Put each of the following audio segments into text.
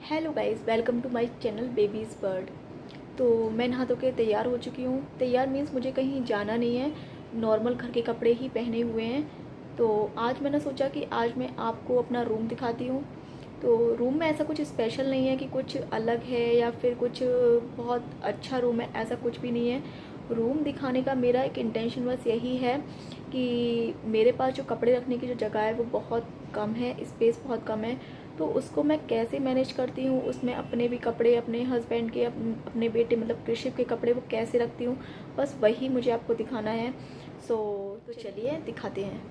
Hello guys, welcome to my channel babies world. तो मैं नहा धो के तैयार हो चुकी हूँ। तैयार मीन्स मुझे कहीं जाना नहीं है, नॉर्मल घर के कपड़े ही पहने हुए हैं। तो आज मैंने सोचा कि आज मैं आपको अपना रूम दिखाती हूँ। तो रूम में ऐसा कुछ स्पेशल नहीं है कि कुछ अलग है या फिर कुछ बहुत अच्छा रूम है, ऐसा कुछ भी नहीं है। रूम दिखाने का मेरा एक इंटेंशन बस यही है कि मेरे पास जो कपड़े रखने की जो जगह है वो बहुत कम है, स्पेस बहुत कम है। तो उसको मैं कैसे मैनेज करती हूँ, उसमें अपने भी कपड़े, अपने हस्बैंड के, अपने बेटे मतलब कृषिप के कपड़े वो कैसे रखती हूँ, बस वही मुझे आपको दिखाना है। तो चलिए दिखाते हैं।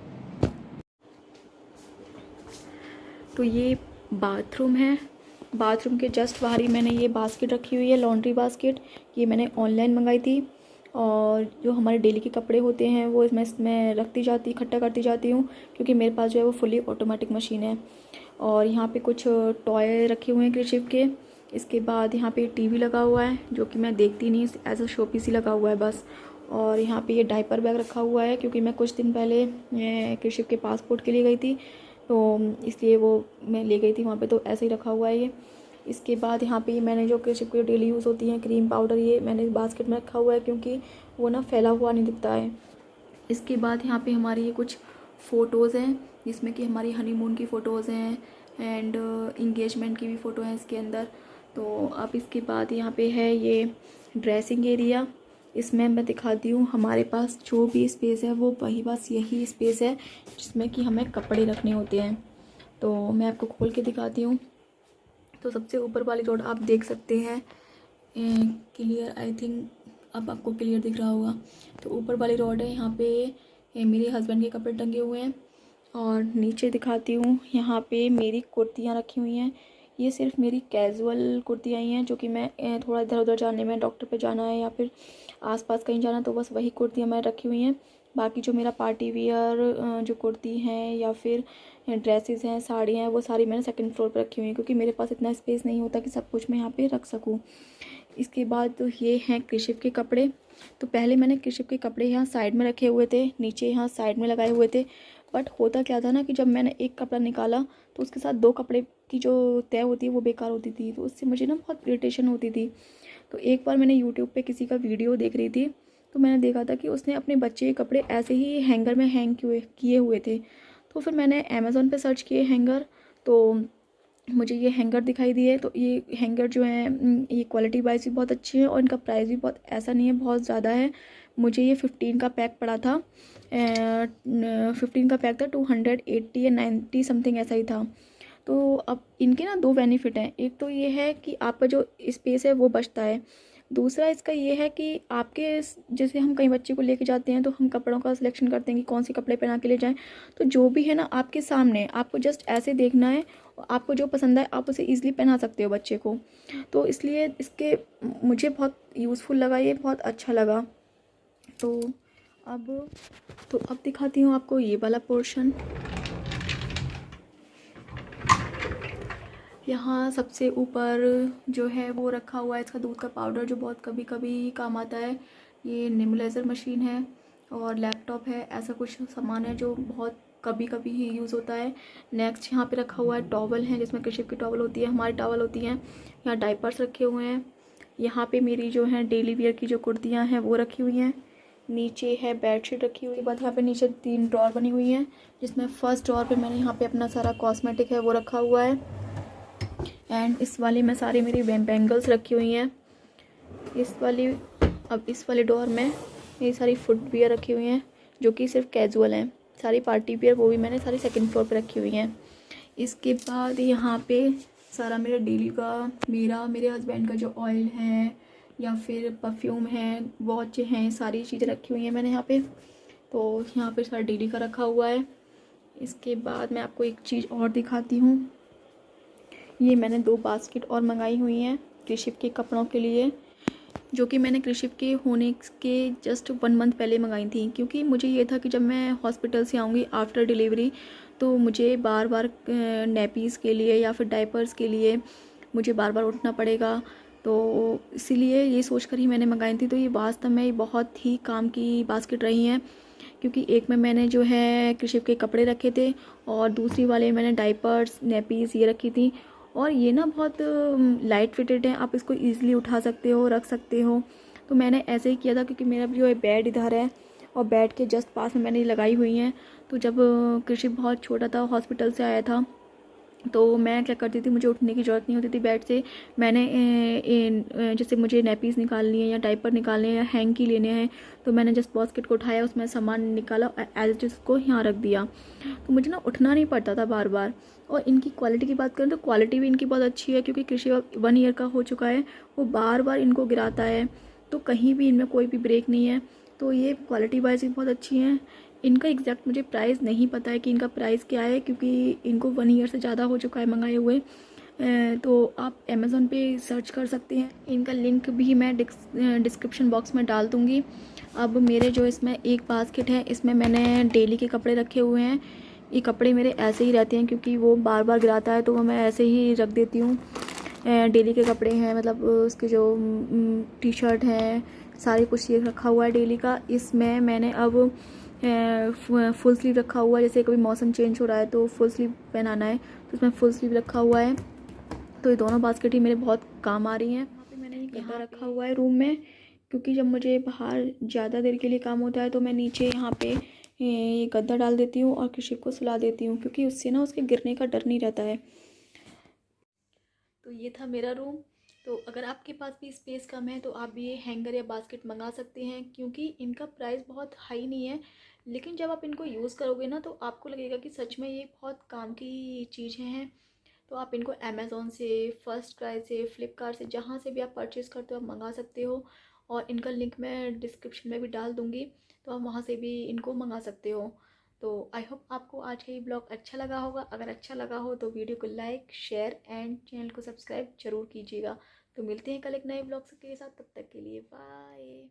तो ये बाथरूम है। बाथरूम के जस्ट बाहर ही मैंने ये बास्केट रखी हुई है, लॉन्ड्री बास्केट। ये मैंने ऑनलाइन मंगाई थी। और जो हमारे डेली के कपड़े होते हैं वो इसमें रखती जाती, इकट्ठा करती जाती हूँ, क्योंकि मेरे पास जो है वो फुली ऑटोमेटिक मशीन है। और यहाँ पे कुछ टॉय रखे हुए हैं कृषिप के। इसके बाद यहाँ पे टीवी लगा हुआ है, जो कि मैं देखती नहीं, एज अ शो पीस ही लगा हुआ है बस। और यहाँ पे ये डायपर बैग रखा हुआ है, क्योंकि मैं कुछ दिन पहले कृषिप के पासपोर्ट के लिए गई थी, तो इसलिए वो मैं ले गई थी वहाँ पे, तो ऐसे ही रखा हुआ है ये। इसके बाद यहाँ पे मैंने जो कृषिप की डेली यूज़ होती हैं क्रीम पाउडर, ये मैंने बास्केट में रखा हुआ है, क्योंकि वो ना फैला हुआ नहीं दिखता है। इसके बाद यहाँ पे हमारी ये कुछ फ़ोटोज़ हैं, जिसमें कि हमारी हनीमून की फ़ोटोज़ हैं एंड इंगेजमेंट की भी फ़ोटो है इसके अंदर। तो अब इसके बाद यहाँ पे है ये ड्रेसिंग एरिया। इसमें मैं दिखाती हूँ, हमारे पास जो भी स्पेस है वो वही बस यही स्पेस है जिसमें कि हमें कपड़े रखने होते हैं। तो मैं आपको खोल के दिखाती हूँ। तो सबसे ऊपर वाली रोड आप देख सकते हैं, क्लियर, आई थिंक अब आपको क्लियर दिख रहा होगा। तो ऊपर वाली रोड है, यहाँ पे मेरे हस्बैंड के कपड़े टंगे हुए हैं। और नीचे दिखाती हूँ, यहाँ पे मेरी कुर्तियाँ रखी हुई हैं। ये सिर्फ मेरी कैजुअल कुर्तियाँ ही हैं, जो कि मैं थोड़ा इधर उधर जाने में, डॉक्टर पे जाना है या फिर आसपास कहीं जाना, तो बस वही कुर्तियाँ मैं रखी हुई हैं। बाकी जो मेरा पार्टी वियर जो कुर्ती हैं या फिर ड्रेसेस हैं, साड़ियाँ हैं, वो सारी मैंने सेकंड फ्लोर पर रखी हुई हैं, क्योंकि मेरे पास इतना स्पेस नहीं होता कि सब कुछ मैं यहाँ पे रख सकूँ। इसके बाद तो ये हैं कृषिप के कपड़े। तो पहले मैंने कृषिप के कपड़े यहाँ साइड में रखे हुए थे, नीचे यहाँ साइड में लगाए हुए थे। बट होता क्या था ना कि जब मैंने एक कपड़ा निकाला तो उसके साथ दो कपड़े की जो तय होती है वो बेकार होती थी, तो उससे मुझे ना बहुत इरिटेशन होती थी। तो एक बार मैंने यूट्यूब पे किसी का वीडियो देख रही थी, तो मैंने देखा था कि उसने अपने बच्चे के कपड़े ऐसे ही हैंगर में हैंग किए हुए थे। तो फिर मैंने अमेज़ोन पे सर्च किए हैंगर, तो मुझे ये हैंगर दिखाई दिए। तो ये हैंगर जो है ये क्वालिटी वाइज भी बहुत अच्छी है और इनका प्राइस भी बहुत ऐसा नहीं है, बहुत ज़्यादा है। मुझे ये 15 का पैक पड़ा था, 15 का पैक था, 280 या 90 समथिंग ऐसा ही था। तो अब इनके ना दो बेनिफिट हैं। एक तो ये है कि आपका जो स्पेस है वो बचता है। दूसरा इसका ये है कि आपके जैसे हम कहीं बच्चे को लेके जाते हैं, तो हम कपड़ों का सिलेक्शन करते हैं कि कौन से कपड़े पहना के ले जाएं। तो जो भी है ना आपके सामने, आपको जस्ट ऐसे देखना है, आपको जो पसंद है आप उसे ईजिली पहना सकते हो बच्चे को। तो इसलिए इसके मुझे बहुत यूज़फुल लगा, ये बहुत अच्छा लगा। तो अब अब दिखाती हूँ आपको ये वाला पोर्शन। यहाँ सबसे ऊपर जो है वो रखा हुआ है इसका दूध का पाउडर, जो बहुत कभी कभी काम आता है। ये नेबुलाइज़र मशीन है और लैपटॉप है, ऐसा कुछ सामान है जो बहुत कभी कभी ही यूज़ होता है। नेक्स्ट यहाँ पे रखा हुआ है टॉवल है, जिसमें कृषिप की टॉवल होती है, हमारी टॉवल होती हैं। यहाँ डाइपर्स रखे हुए हैं। यहाँ पे मेरी जो है डेली वेयर की जो कुर्तियाँ हैं वो रखी हुई हैं। नीचे है बेडशीट रखी हुई है। बाद यहाँ पे नीचे 3 ड्रॉर बनी हुई हैं, जिसमें फर्स्ट ड्रॉर पे मैंने यहाँ पे अपना सारा कॉस्मेटिक है वो रखा हुआ है। एंड इस वाले में सारी मेरी बैंगल्स रखी हुई हैं। इस वाले डोर में ये सारी फुटवियर रखी हुई हैं, जो कि सिर्फ कैजुअल हैं। सारी पार्टी वियर वो भी मैंने सारी सेकंड फ्लोर पे रखी हुई हैं। इसके बाद यहाँ पे सारा मेरा डेली का, मेरे हस्बैंड का जो ऑयल है या फिर परफ्यूम है, वॉच हैं, सारी चीज़ें रखी हुई हैं मैंने यहाँ पे। तो यहाँ पे सारा डेली का रखा हुआ है। इसके बाद मैं आपको एक चीज़ और दिखाती हूँ। ये मैंने 2 बास्केट और मंगाई हुई हैं कृषिप के कपड़ों के लिए, जो कि मैंने कृषिप के होने के जस्ट 1 मंथ पहले मंगाई थी, क्योंकि मुझे ये था कि जब मैं हॉस्पिटल से आऊँगी आफ्टर डिलीवरी, तो मुझे बार बार नैपीज़ के लिए या फिर डायपर्स के लिए मुझे बार बार उठना पड़ेगा। तो इसीलिए ये सोचकर ही मैंने मंगाई थी। तो ये वास्तव में बहुत ही काम की बास्केट रही हैं, क्योंकि एक में मैंने जो है कृषिप के कपड़े रखे थे और दूसरी वाले मैंने डायपर्स, नैपीज़ ये रखी थी। और ये ना बहुत लाइट फिटेड है, आप इसको ईज़िली उठा सकते हो, रख सकते हो। तो मैंने ऐसे ही किया था क्योंकि मेरा जो है बेड इधर है और बेड के जस्ट पास में मैंने ये लगाई हुई हैं। तो जब कृषि बहुत छोटा था, हॉस्पिटल से आया था, तो मैं क्या करती थी, मुझे उठने की ज़रूरत नहीं होती थी बेड से। मैंने जैसे मुझे नैपीज़ निकालनी है या डायपर निकालने हैं या हैंकी लेने हैं, तो मैंने जस्ट बास्केट को उठाया, उसमें सामान निकाला, एज इट इज़ को यहाँ रख दिया। तो मुझे ना उठना नहीं पड़ता था बार बार। और इनकी क्वालिटी की बात करें तो क्वालिटी भी इनकी बहुत अच्छी है, क्योंकि कृषि 1 ईयर का हो चुका है, वो बार बार इनको गिराता है, तो कहीं भी इनमें कोई भी ब्रेक नहीं है। तो ये क्वालिटी वाइज भी बहुत अच्छी हैं। इनका एग्जैक्ट मुझे प्राइस नहीं पता है कि इनका प्राइस क्या है, क्योंकि इनको 1 ईयर से ज़्यादा हो चुका है मंगाए हुए। तो आप अमेज़ोन पे सर्च कर सकते हैं, इनका लिंक भी मैं डिस्क्रिप्शन बॉक्स में डाल दूँगी। अब मेरे जो इसमें एक बास्केट है, इसमें मैंने डेली के कपड़े रखे हुए हैं। ये कपड़े मेरे ऐसे ही रहते हैं क्योंकि वो बार बार गिराता है, तो मैं ऐसे ही रख देती हूँ। डेली के कपड़े हैं, मतलब उसके जो टी शर्ट हैं, सारे कुछ ये रखा हुआ है डेली का। इसमें मैंने अब फुल स्लीव रखा हुआ है, जैसे कभी मौसम चेंज हो रहा है तो फुल स्लीव पहनाना है, तो इसमें फुल स्लीव रखा हुआ है। तो ये दोनों बास्केट ही मेरे बहुत काम आ रही हैं। यहाँ पे मैंने ये गद्दा रखा हुआ है रूम में, क्योंकि जब मुझे बाहर ज़्यादा देर के लिए काम होता है तो मैं नीचे यहाँ पे ये गद्दा डाल देती हूँ और कृषि को सुला देती हूँ, क्योंकि उससे ना उसके गिरने का डर नहीं रहता है। तो ये था मेरा रूम। तो अगर आपके पास भी स्पेस कम है तो आप भी ये हैंगर या बास्केट मंगा सकते हैं, क्योंकि इनका प्राइस बहुत हाई नहीं है, लेकिन जब आप इनको यूज़ करोगे ना तो आपको लगेगा कि सच में ये बहुत काम की चीज़ें हैं। तो आप इनको अमेज़ोन से, फर्स्ट क्राई से, फ्लिपकार्ट से, जहाँ से भी आप परचेज़ करते हो आप मंगा सकते हो। और इनका लिंक मैं डिस्क्रिप्शन में भी डाल दूँगी, तो आप वहाँ से भी इनको मंगा सकते हो। तो आई होप आपको आज का ये ब्लॉग अच्छा लगा होगा। अगर अच्छा लगा हो तो वीडियो को लाइक, शेयर एंड चैनल को सब्सक्राइब जरूर कीजिएगा। तो मिलते हैं कल एक नए ब्लॉग के साथ, तब तक के लिए बाय।